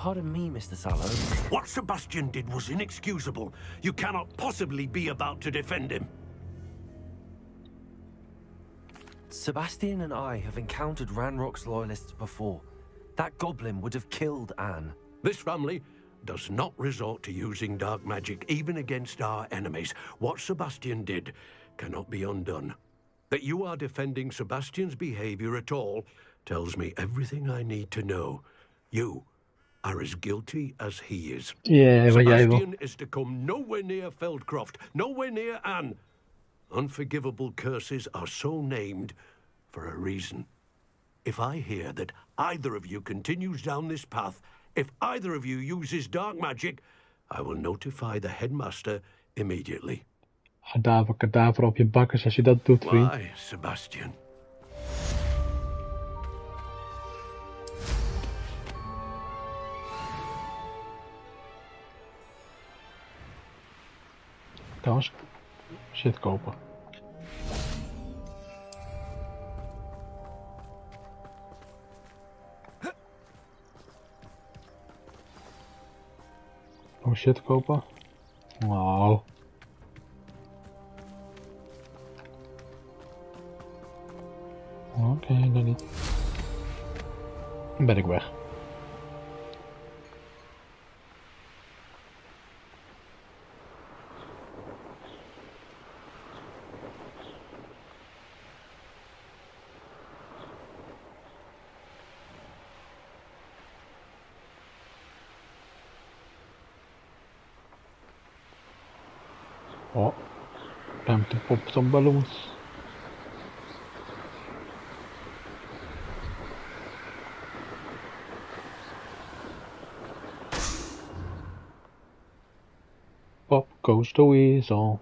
Pardon me, Mr. Sallow. What Sebastian did was inexcusable. You cannot possibly be about to defend him. Sebastian and I have encountered Ranrock's loyalists before. That goblin would have killed Anne. This family does not resort to using dark magic even against our enemies. What Sebastian did cannot be undone. That you are defending Sebastian's behavior at all tells me everything I need to know. You are as guilty as he is. Yeah, Sebastian is to come nowhere near Feldcroft, nowhere near Anne. Unforgivable curses are so named for a reason. If I hear that either of you continues down this path, if either of you uses dark magic, I will notify the headmaster immediately. Kadaver op je bakkers als je dat doet, vriend. Why, Sebastian? Trouwens, shit kopen. Oh, shit kopen. Wauw. Oké, dan niet. Dan ben ik weg. Oh, time to pop some balloons. Pop goes the weasel.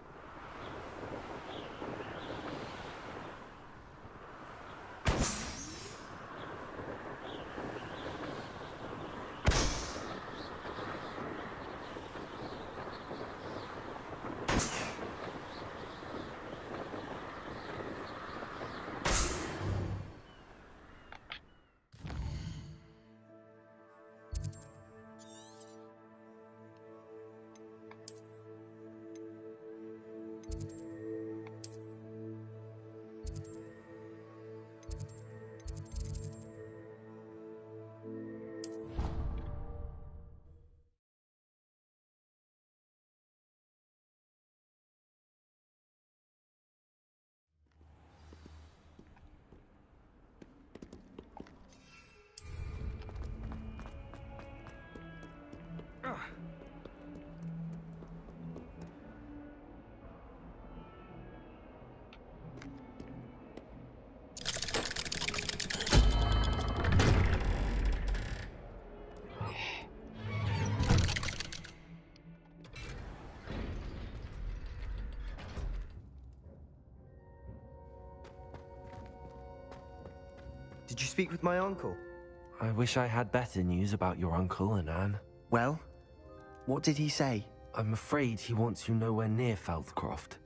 Did you speak with my uncle? I wish I had better news about your uncle and Anne. Well, what did he say? I'm afraid he wants you nowhere near Feldcroft.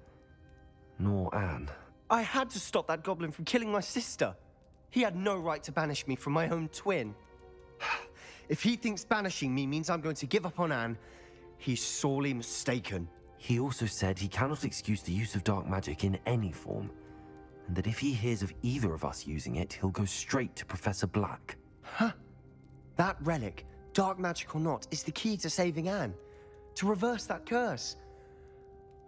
Nor Anne. I had to stop that goblin from killing my sister. He had no right to banish me from my own twin. If he thinks banishing me means I'm going to give up on Anne, he's sorely mistaken. He also said he cannot excuse the use of dark magic in any form, and that if he hears of either of us using it, he'll go straight to Professor Black. Huh? That relic, dark magic or not, is the key to saving Anne. To reverse that curse.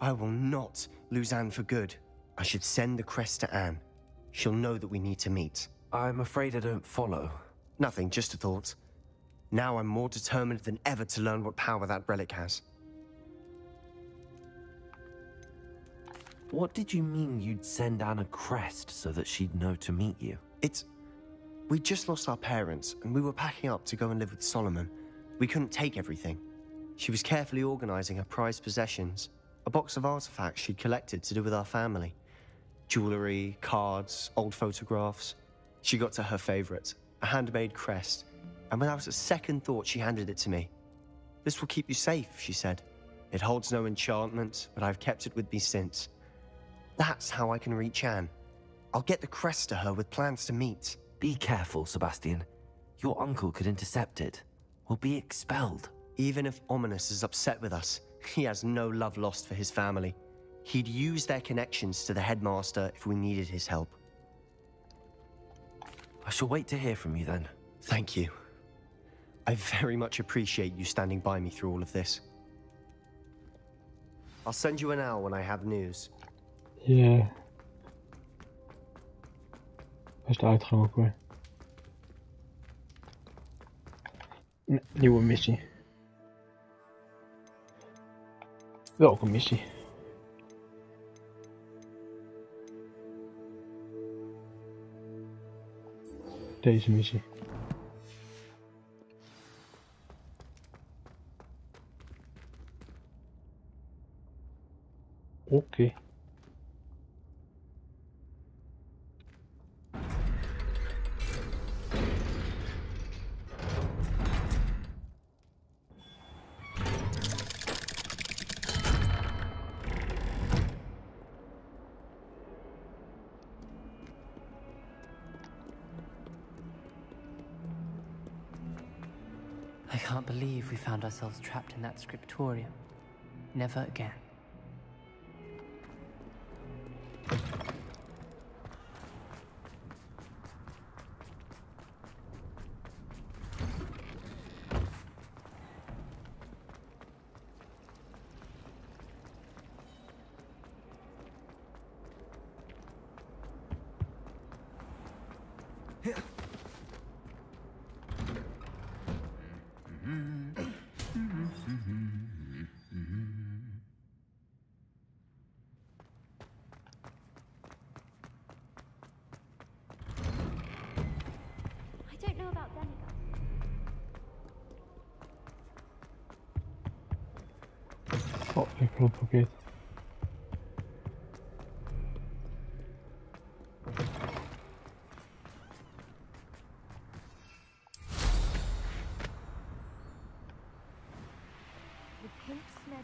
I will not lose Anne for good. I should send the crest to Anne. She'll know that we need to meet. I'm afraid I don't follow. Nothing, just a thought. Now I'm more determined than ever to learn what power that relic has. What did you mean you'd send Anne a crest so that she'd know to meet you? We just lost our parents, and we were packing up to go and live with Solomon. We couldn't take everything. She was carefully organizing her prized possessions, a box of artifacts she'd collected to do with our family. Jewelry, cards, old photographs. She got to her favorite, a handmade crest, and without a second thought, she handed it to me. "This will keep you safe," she said. "It holds no enchantment, but I've kept it with me since. That's how I can reach Anne. I'll get the crest to her with plans to meet." Be careful, Sebastian. Your uncle could intercept it. will be expelled. Even if Ominous is upset with us, he has no love lost for his family. He'd use their connections to the headmaster if we needed his help. I shall wait to hear from you then. Thank you. I very much appreciate you standing by me through all of this. I'll send you an owl when I have news. Ja. Waar is de uitgang ook weer? Nieuwe missie. Welke missie? Deze missie. Oké. I can't believe we found ourselves trapped in that scriptorium. Never again. I don't know about them. Oh, ik heb een pakket. The pink smell.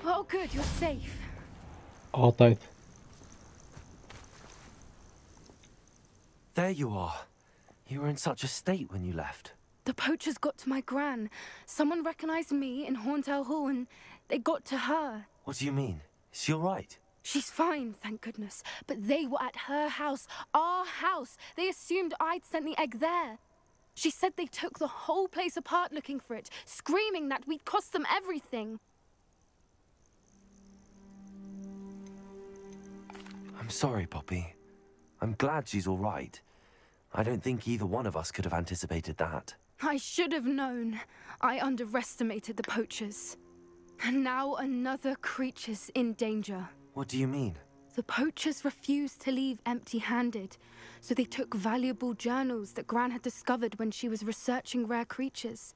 Oh, good, you're safe. Altijd. There you are. You were in such a state when you left. The poachers got to my gran. Someone recognized me in Horntail Hall and they got to her. What do you mean? Is she all right? She's fine, thank goodness. But they were at her house, our house. They assumed I'd sent the egg there. She said they took the whole place apart looking for it, screaming that we'd cost them everything. I'm sorry, Poppy. I'm glad she's all right. I don't think either one of us could have anticipated that. I should have known. I underestimated the poachers. And now another creature's in danger. What do you mean? The poachers refused to leave empty-handed, so they took valuable journals that Gran had discovered when she was researching rare creatures.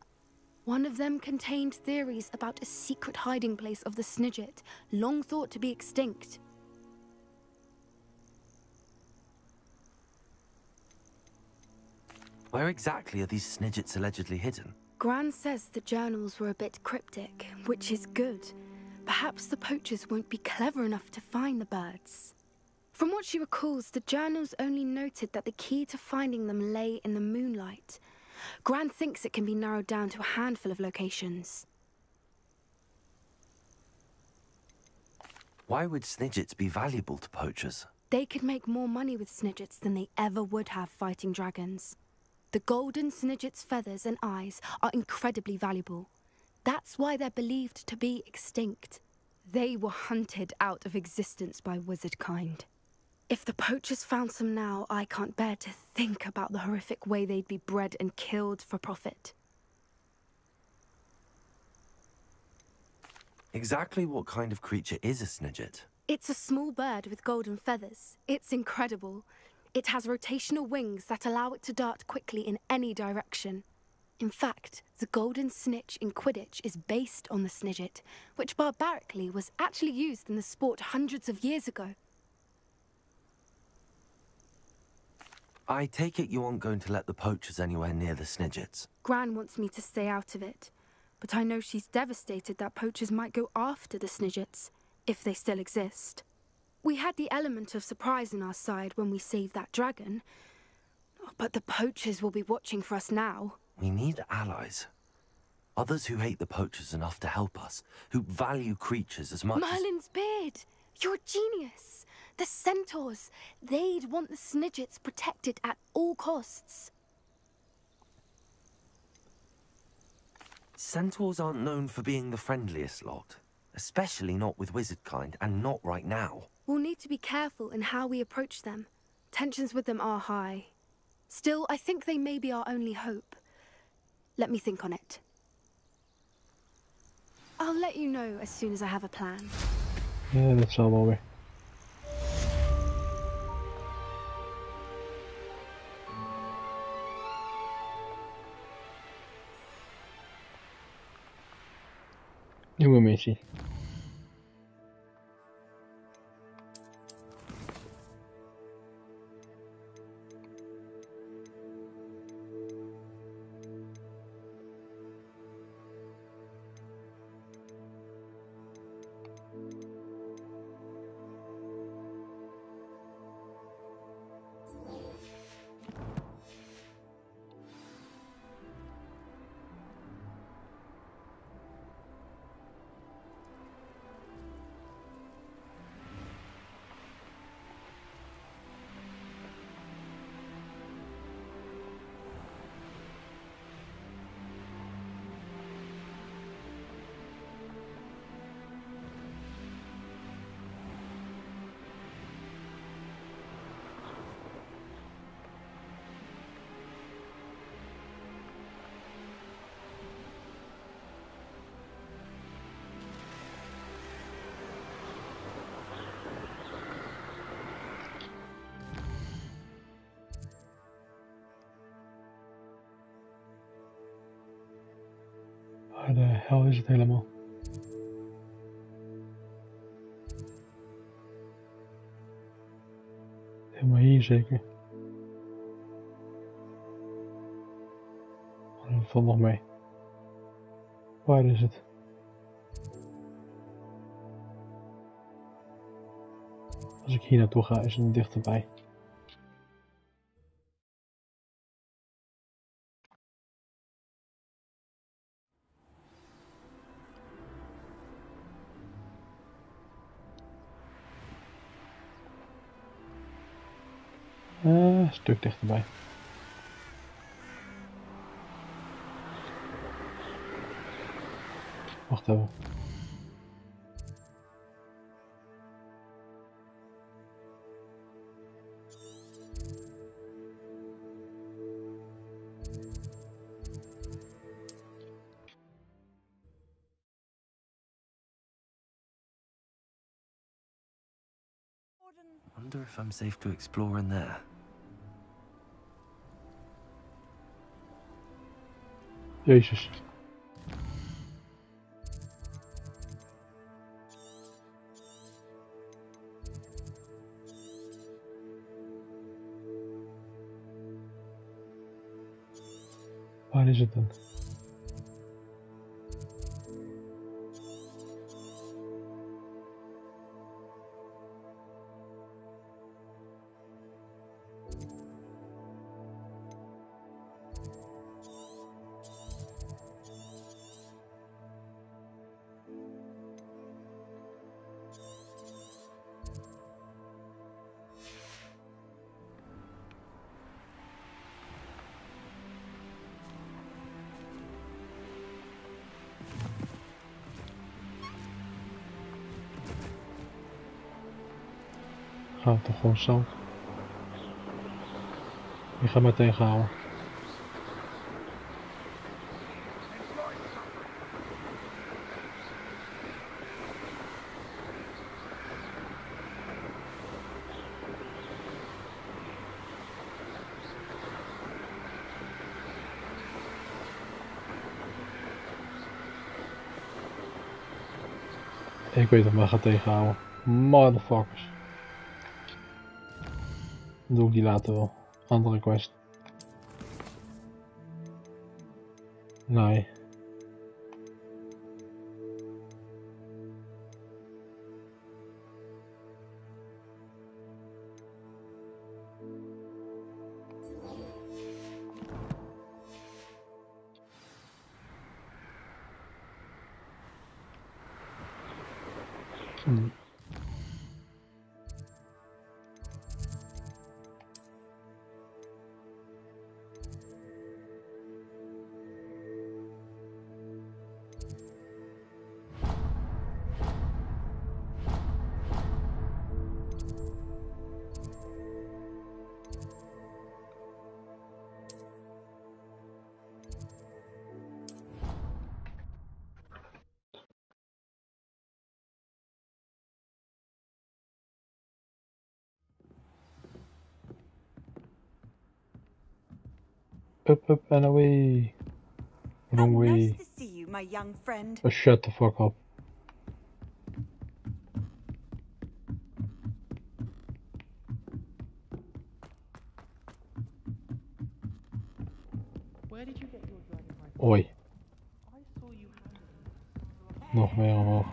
One of them contained theories about a secret hiding place of the Snidget, long thought to be extinct. Where exactly are these Snidgets allegedly hidden? Gran says the journals were a bit cryptic, which is good. Perhaps the poachers won't be clever enough to find the birds. From what she recalls, the journals only noted that the key to finding them lay in the moonlight. Gran thinks it can be narrowed down to a handful of locations. Why would Snidgets be valuable to poachers? They could make more money with Snidgets than they ever would have fighting dragons. The golden Snidget's feathers and eyes are incredibly valuable. That's why they're believed to be extinct. They were hunted out of existence by wizard kind. If the poachers found some now, I can't bear to think about the horrific way they'd be bred and killed for profit. Exactly what kind of creature is a Snidget? It's a small bird with golden feathers. It's incredible. It has rotational wings that allow it to dart quickly in any direction. In fact, the golden snitch in Quidditch is based on the Snidget, which barbarically was actually used in the sport hundreds of years ago. I take it you aren't going to let the poachers anywhere near the Snidgets. Gran wants me to stay out of it. but I know she's devastated that poachers might go after the Snidgets, if they still exist. We had the element of surprise on our side when we saved that dragon, but the poachers will be watching for us now. We need allies. Others who hate the poachers enough to help us, who value creatures as much as... Merlin's beard! You're a genius! The centaurs! They'd want the Snidgets protected at all costs. Centaurs aren't known for being the friendliest lot. Especially not with wizard kind, and not right now. We'll need to be careful in how we approach them. Tensions with them are high. Still, I think they may be our only hope. Let me think on it. I'll let you know as soon as I have a plan. Ja, dat zal wel weer. Nieuwe missie. Waar de hel is het helemaal? Helemaal hier zeker. Oh, dat valt nog mee. Waar is het? Als ik hier naartoe ga is het dichterbij. Een stuk dichterbij. Wacht even. Wonder if I'm safe to explore in there. Jezus. Waar is het dan? Gaat toch gewoon zout. Je gaat mij tegenhouden. Ik weet dat mij gaat tegenhouden. Motherfuckers. Dan doe ik die later wel. Andere quest. Nee. Up and away. Wrong way. Nice to see you, my young friend. Oh, shut the fuck up. Where did you get your dragon rifle? Oj. I saw you handling it. Nog mer än vad.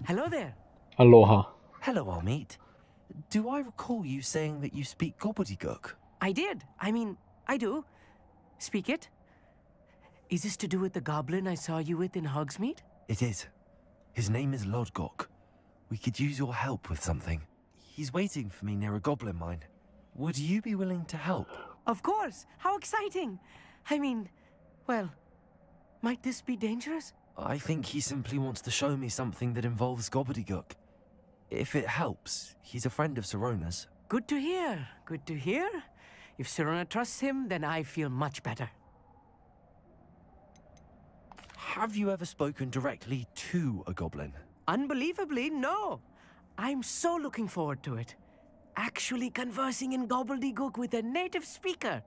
Hello there. Aloha. Hello, our meet. Do I recall you saying that you speak gobbledygook? I did. I mean, I do. Speak it. Is this to do with the goblin I saw you with in Hogsmeade? It is. His name is Lodgok. We could use your help with something. He's waiting for me near a goblin mine. Would you be willing to help? Of course. How exciting. I mean, well, might this be dangerous? I think he simply wants to show me something that involves gobbledygook. If it helps, he's a friend of Sirona's. Good to hear. Good to hear. If Sirona trusts him, then I feel much better. Have you ever spoken directly to a goblin? Unbelievably, no. I'm so looking forward to it. Actually conversing in gobbledygook with a native speaker.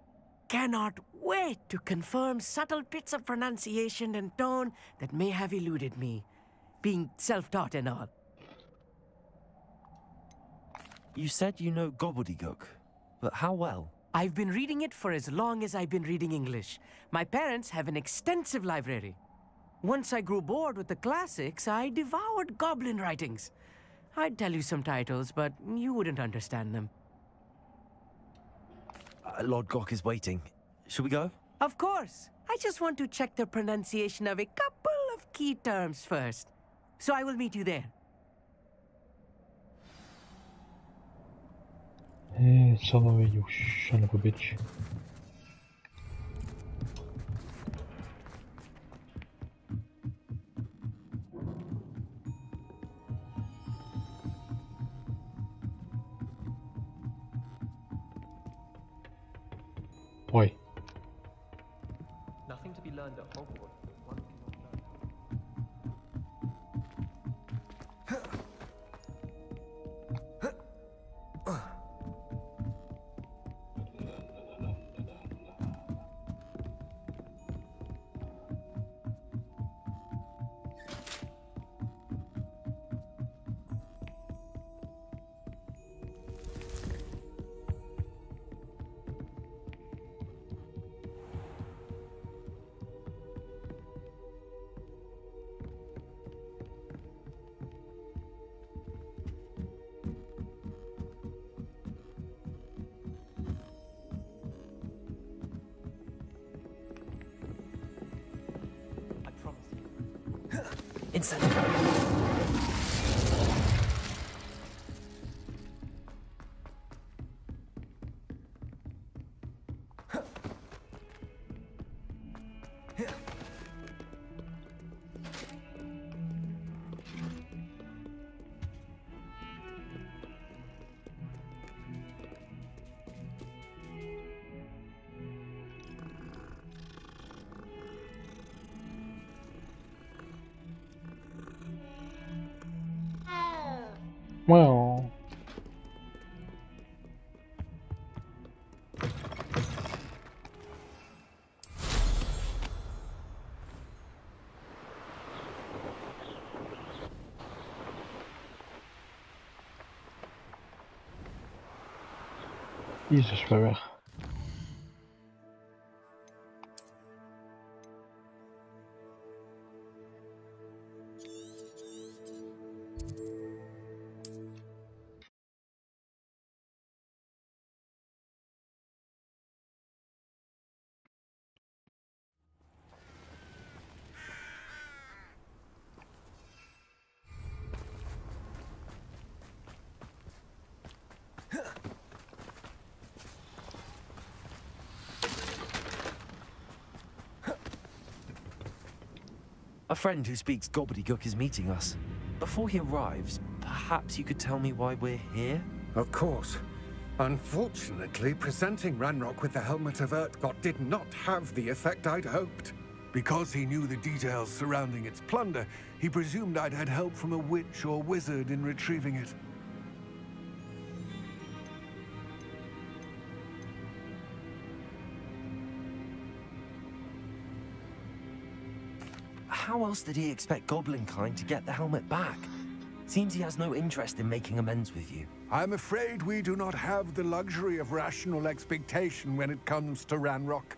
Cannot wait to confirm subtle bits of pronunciation and tone that may have eluded me, being self-taught and all. You said you know gobbledygook, but how well? I've been reading it for as long as I've been reading English. My parents have an extensive library. Once I grew bored with the classics, I devoured goblin writings. I'd tell you some titles, but you wouldn't understand them. Lodgok is waiting. Should we go? Of course. I just want to check the pronunciation of a couple of key terms first. So I will meet you there. Son of a you son of a bitch. Oj. Nothing to be learned at Hogwarts that one cannot learn. I promise you. Inside. Well. Jesus, vad är det? A friend who speaks gobbledygook is meeting us. Before he arrives, perhaps you could tell me why we're here? Of course. Unfortunately, presenting Ranrock with the Helmet of Urtkot did not have the effect I'd hoped. Because he knew the details surrounding its plunder, he presumed I'd had help from a witch or wizard in retrieving it. How else did he expect Goblinkind to get the helmet back? Seems he has no interest in making amends with you. I'm afraid we do not have the luxury of rational expectation when it comes to Ranrock.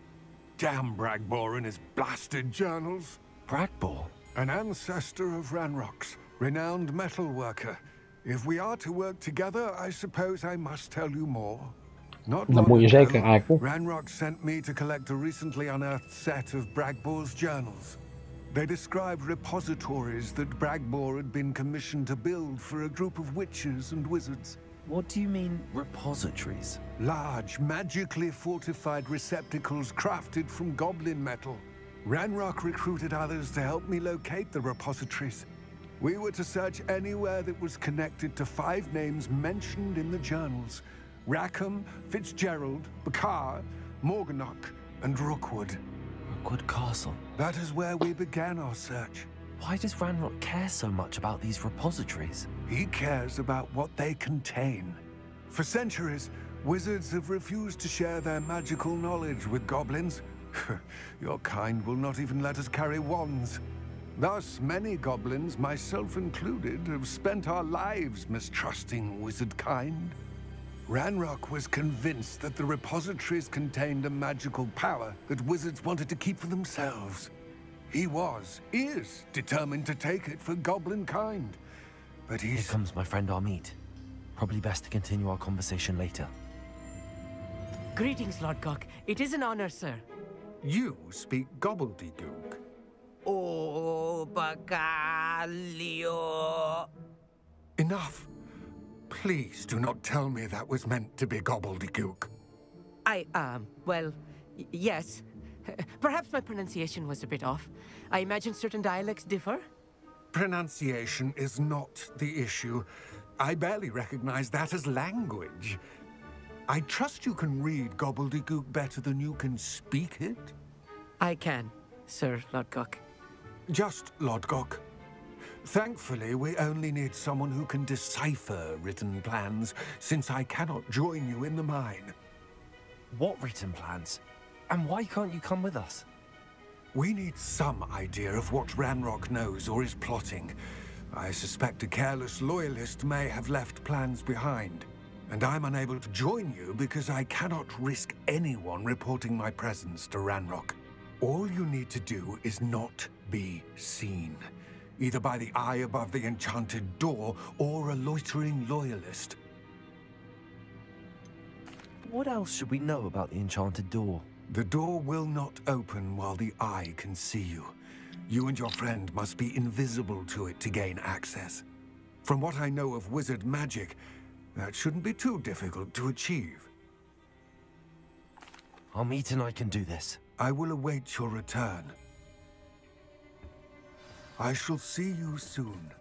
Damn Bragbor and his blasted journals. Bragbor? An ancestor of Ranrock's, renowned metal worker. If we are to work together, I suppose I must tell you more. Not long ago, Ranrock sent me to collect a recently unearthed set of Bragbor's journals. They described repositories that Bragbor had been commissioned to build for a group of witches and wizards. What do you mean, repositories? Large, magically fortified receptacles crafted from goblin metal. Ranrock recruited others to help me locate the repositories. We were to search anywhere that was connected to 5 names mentioned in the journals: Rackham, Fitzgerald, Bakar, Morganach, and Rookwood. Rookwood Castle? That is where we began our search. Why does Ranrock care so much about these repositories? He cares about what they contain. For centuries, wizards have refused to share their magical knowledge with goblins. Your kind will not even let us carry wands. Thus, many goblins, myself included, have spent our lives mistrusting wizard kind. Ranrock was convinced that the repositories contained a magical power that wizards wanted to keep for themselves. He is determined to take it for goblin kind. But Here comes my friend Amit. Probably best to continue our conversation later. Greetings, Lord Cock. It is an honor, sir. You speak gobbledygook. Oh, Bagalio. Enough. Please do not tell me that was meant to be gobbledygook. Well, yes. Perhaps my pronunciation was a bit off. I imagine certain dialects differ. Pronunciation is not the issue. I barely recognize that as language. I trust you can read gobbledygook better than you can speak it? I can, Sir Lodgok. Just Lodgok. Thankfully, we only need someone who can decipher written plans, since I cannot join you in the mine. What written plans? And why can't you come with us? We need some idea of what Ranrock knows or is plotting. I suspect a careless loyalist may have left plans behind. And I'm unable to join you because I cannot risk anyone reporting my presence to Ranrock. All you need to do is not be seen, either by the eye above the enchanted door or a loitering loyalist. What else should we know about the enchanted door? The door will not open while the eye can see you. You and your friend must be invisible to it to gain access. From what I know of wizard magic, that shouldn't be too difficult to achieve. Amit and I can do this. I will await your return. I shall see you soon.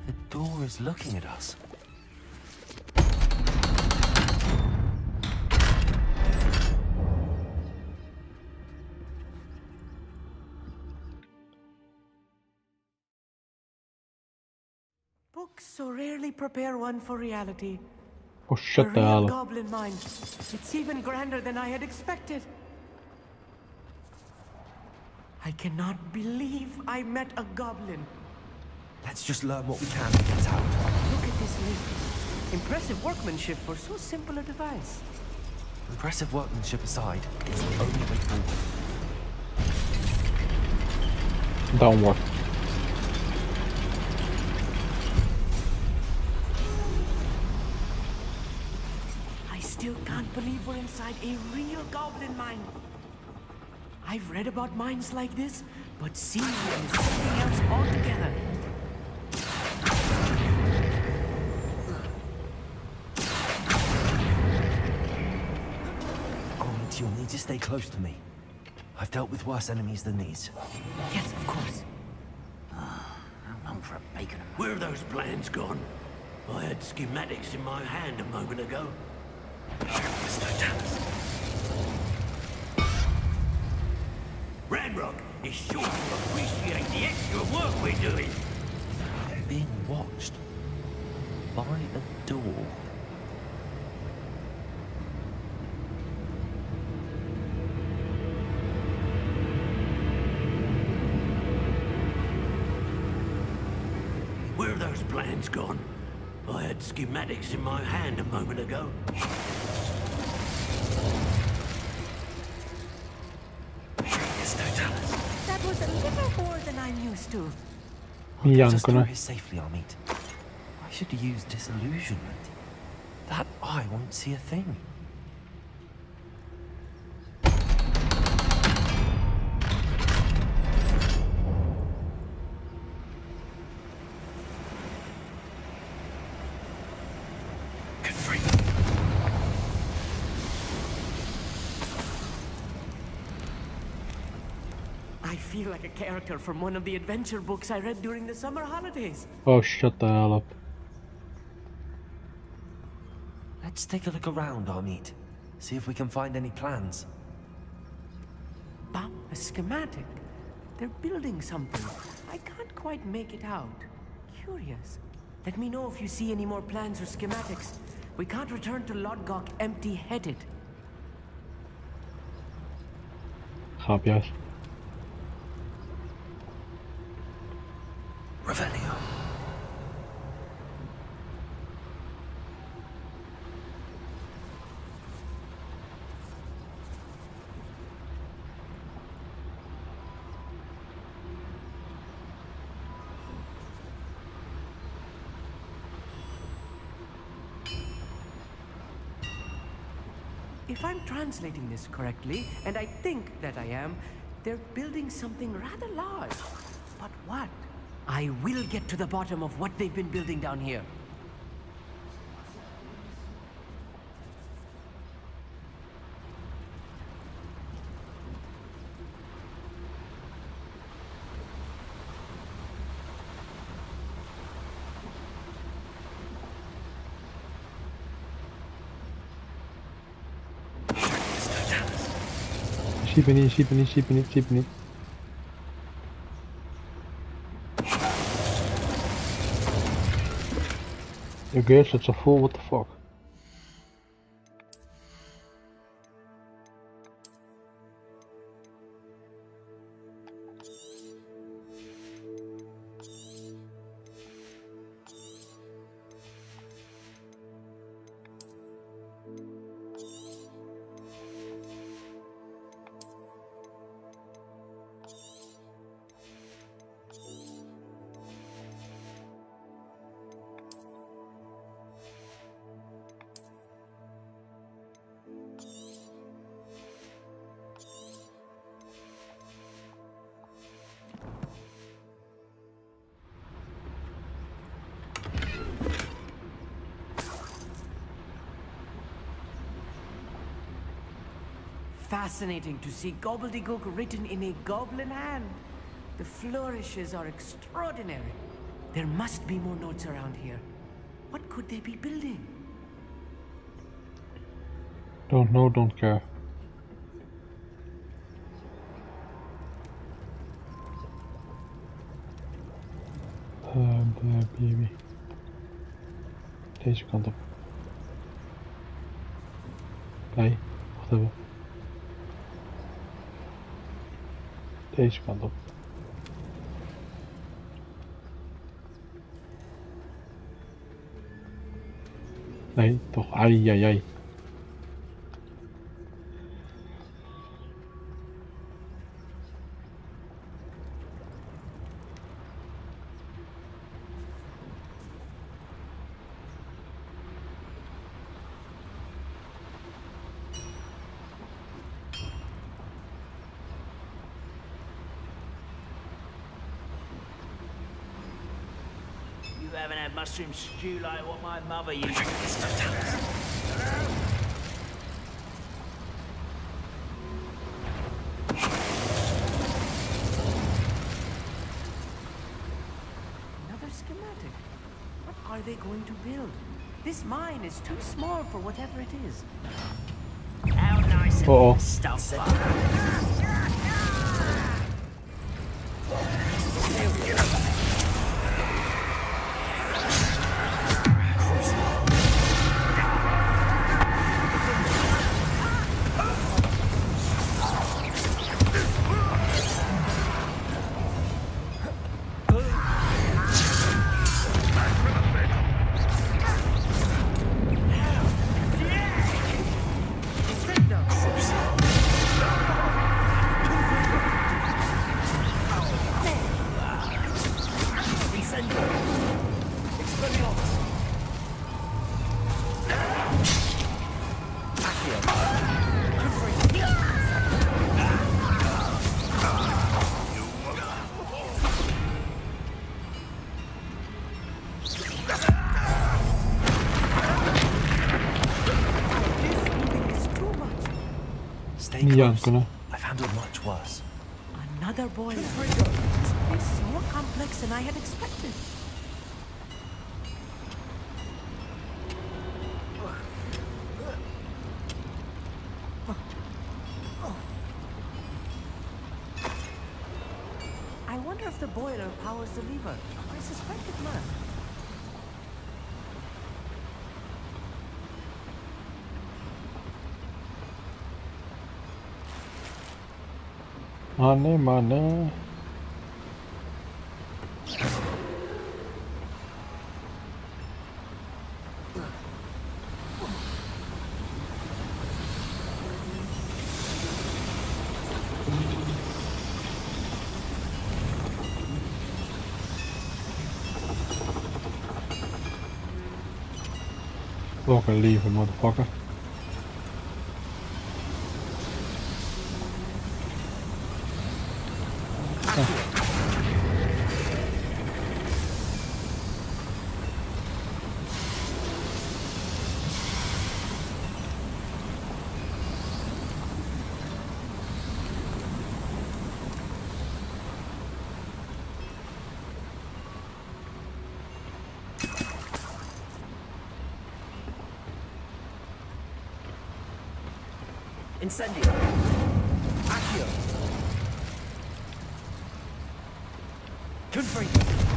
The door is looking at us. Books so rarely prepare one for reality. Oh, A shut the real hell up. goblin mine. It's even grander than I had expected. I cannot believe I met a goblin. Let's just learn what we can and get out. Look at this leaf. Impressive workmanship for so simple a device. Impressive workmanship aside, it's the only way forward. Downward. I still can't believe we're inside a real goblin mine. I've read about mines like this, but seeing them is something else altogether. Almond, you'll need to stay close to me. I've dealt with worse enemies than these. Yes, of course. I'm for a bacon and Where are those plans gone? I had schematics in my hand a moment ago. Ranrock is sure to appreciate the extra work we're doing. They're being watched by a door. Where are those plans gone? I had schematics in my hand a moment ago. That was a little more than I'm used to. I'll get us through Jankona. here safely, Amit. I should use disillusionment. That eye won't see a thing. Good freak. I feel like a character from one of the adventure books I read during the summer holidays. Oh, shut the hell up. Let's take a look around, Amit. See if we can find any plans. Bah, a schematic. They're building something. I can't quite make it out. Curious. Let me know if you see any more plans or schematics. We can't return to Lodgok empty-headed. Grapjes. Revelio. If I'm translating this correctly, and I think that I am, they're building something rather large. But what? I will get to the bottom of what they've been building down here. Zie me niet, zie me niet, zie me niet, zie me niet. Your gear sets are full, what the fuck? Fascinating to see gobbledygook written in a goblin hand. The flourishes are extraordinary. There must be more notes around here. What could they be building? Don't know, don't care. Baby. Deze kant op. Nee, wacht even. Deze kant op. Nee, toch. Ai, ai, ai. You haven't had mushroom stew like what my mother used to. Another schematic. What are they going to build? This mine is too small for whatever it is. How nice and stuff. I've handled much worse. Another boiler. This place is more complex than I had expected. I wonder if the boiler powers the lever. I suspect it must. Money. Walk and leave, motherfucker. Incendio. Accio. Confringo.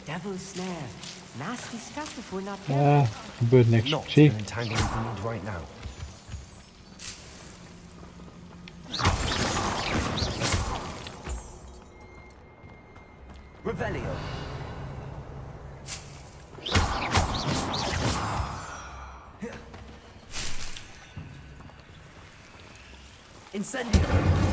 Devil's snare. Nasty stuff if we're not careful. Gebeurt niks. Not Zie. entangling the need right now. Revelio. Incendio.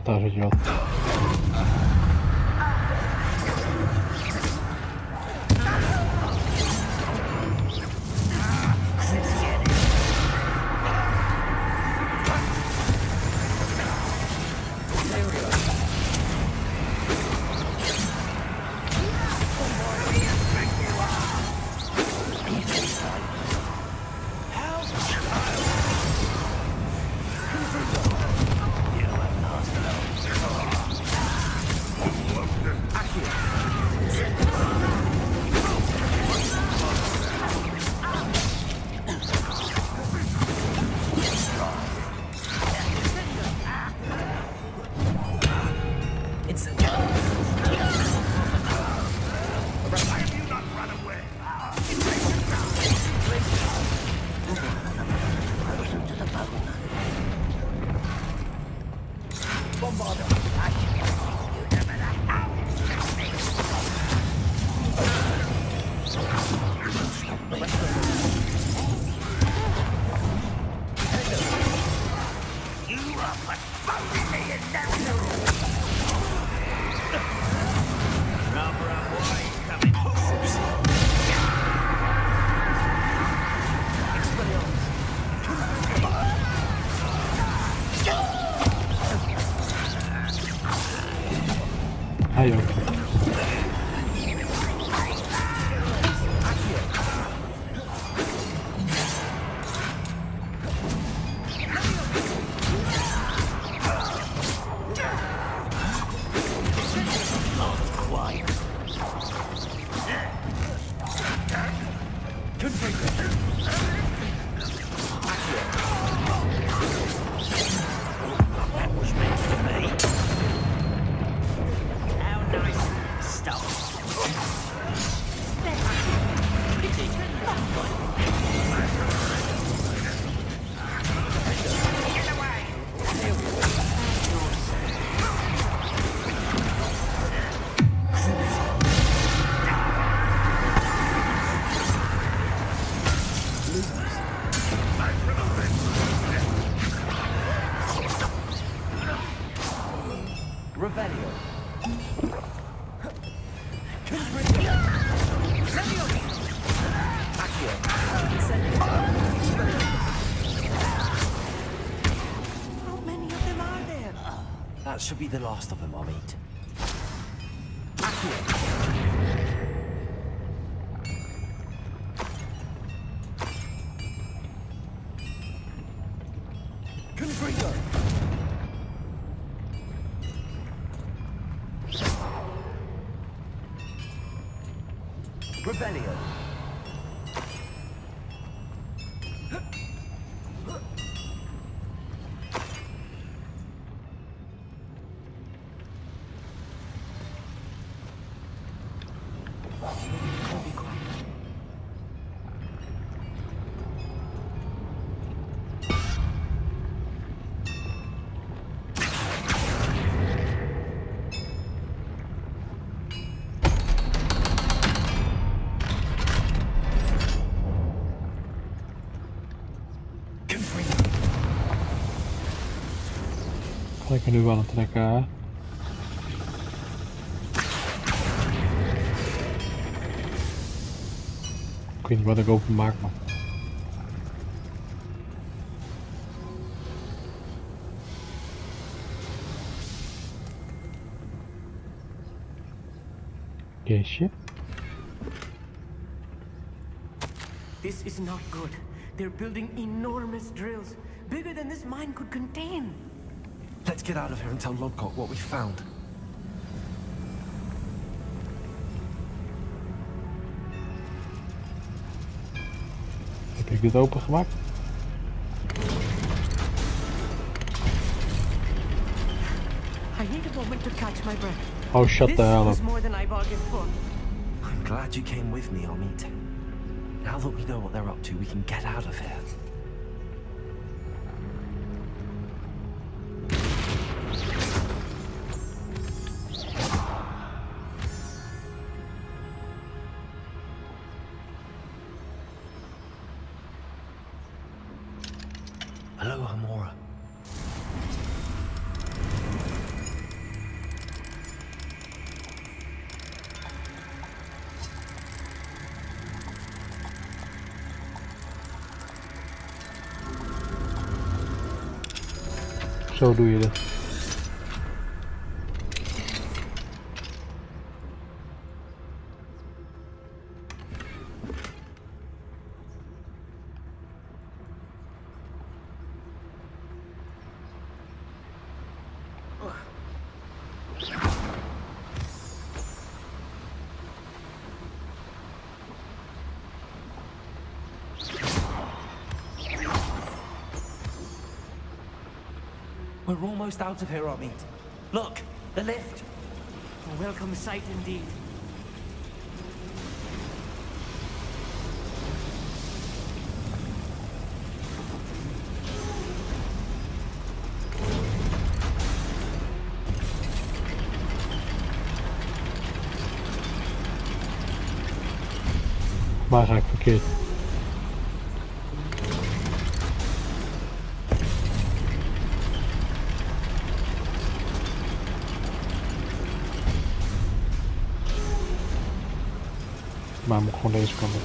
Taas idioot. Aí, ó. That should be the last of them, I'll meet. Revelio. Ik kan nu wel aan trekken. Ik weet niet wat ik openmaak, maar... Kistje. This is not good. They're building enormous drills, bigger than this mine could contain. Let's get out of here and tell Lodcock what we found. Heb ik dit opengemaakt? I need a moment to catch my breath. Oh, shut the hell up. This was more than I bargained for. I'm glad you came with me, Amit. Now that we know what they're up to, we can get out of here. Hello, Amora. Zo doe je dat. We're almost out of here, Amit. Look, the lift. A welcome sight indeed. Waar ga ik verkeerd? Maar moet gewoon deze kant op.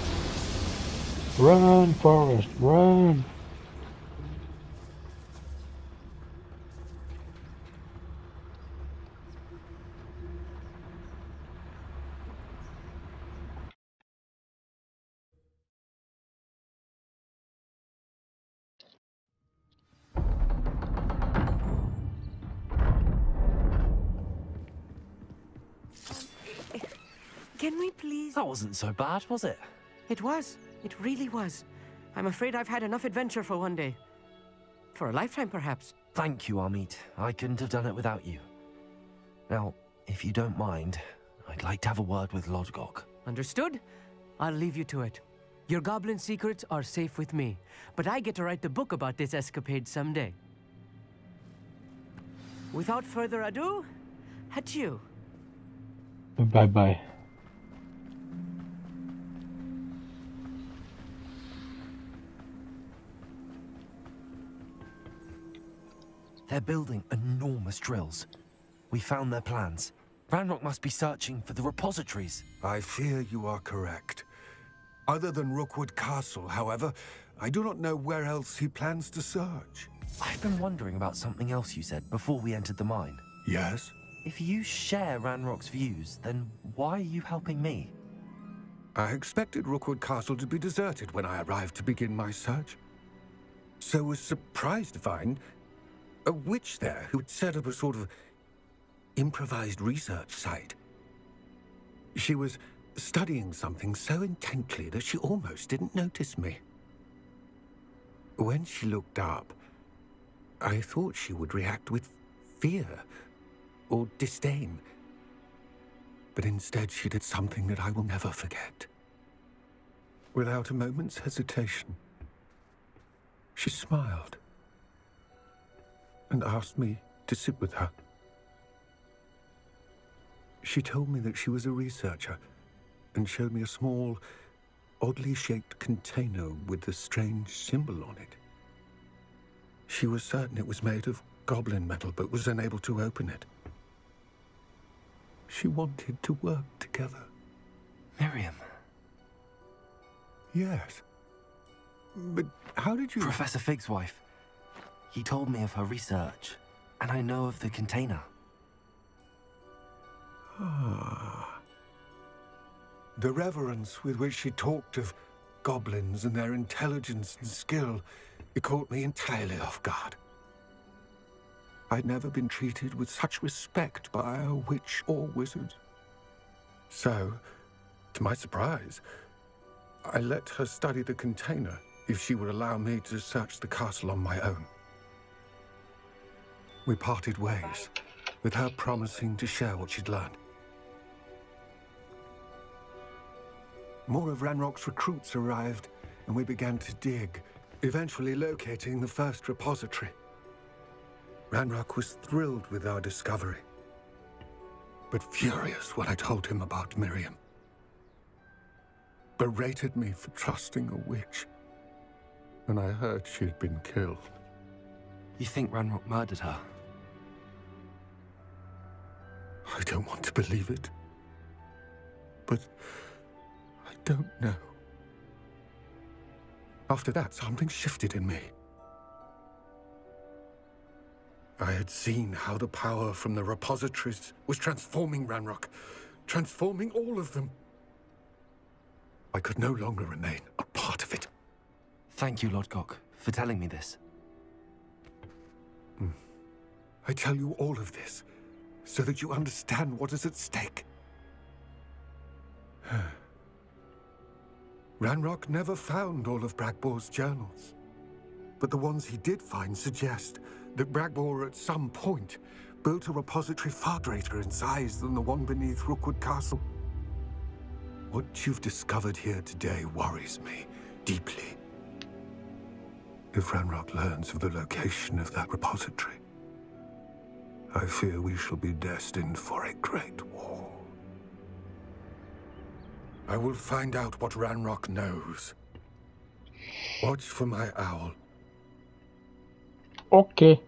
Run, Forest, run! Can we please... That wasn't so bad, was it? It was. It really was. I'm afraid I've had enough adventure for one day. For a lifetime, perhaps. Thank you, Amit. I couldn't have done it without you. Now, if you don't mind, I'd like to have a word with Lodgok. Understood? I'll leave you to it. Your goblin secrets are safe with me, but I get to write the book about this escapade someday. Without further ado, adieu. Bye-bye. They're building enormous drills. We found their plans. Ranrock must be searching for the repositories. I fear you are correct. Other than Rookwood Castle, however, I do not know where else he plans to search. I've been wondering about something else you said before we entered the mine. Yes? If you share Ranrock's views, then why are you helping me? I expected Rookwood Castle to be deserted when I arrived to begin my search. So was surprised to find a witch there who had set up a sort of improvised research site. She was studying something so intently that she almost didn't notice me. When she looked up, I thought she would react with fear or disdain. But instead she did something that I will never forget. Without a moment's hesitation, she smiled and asked me to sit with her. She told me that she was a researcher and showed me a small, oddly shaped container with a strange symbol on it. She was certain it was made of goblin metal, but was unable to open it. She wanted to work together. Miriam. Yes. But how did you... Professor Fig's wife. He told me of her research, and I know of the container. Ah. The reverence with which she talked of goblins and their intelligence and skill, it caught me entirely off guard. I'd never been treated with such respect by a witch or wizard. So, to my surprise, I let her study the container if she would allow me to search the castle on my own. We parted ways, with her promising to share what she'd learned. More of Ranrock's recruits arrived, and we began to dig, eventually locating the first repository. Ranrock was thrilled with our discovery, but furious when I told him about Miriam. Berated me for trusting a witch, and I heard she had been killed. You think Ranrock murdered her? I don't want to believe it, but I don't know. After that, something shifted in me. I had seen how the power from the repositories was transforming Ranrock, transforming all of them. I could no longer remain a part of it. Thank you, Lodgok, for telling me this. I tell you all of this so that you understand what is at stake. Ranrock never found all of Bragbor's journals, but the ones he did find suggest that Bragbor at some point built a repository far greater in size than the one beneath Rookwood Castle. What you've discovered here today worries me deeply. If Ranrock learns of the location of that repository, I fear we shall be destined for a great war. I will find out what Ranrock knows. Watch for my owl. Oké.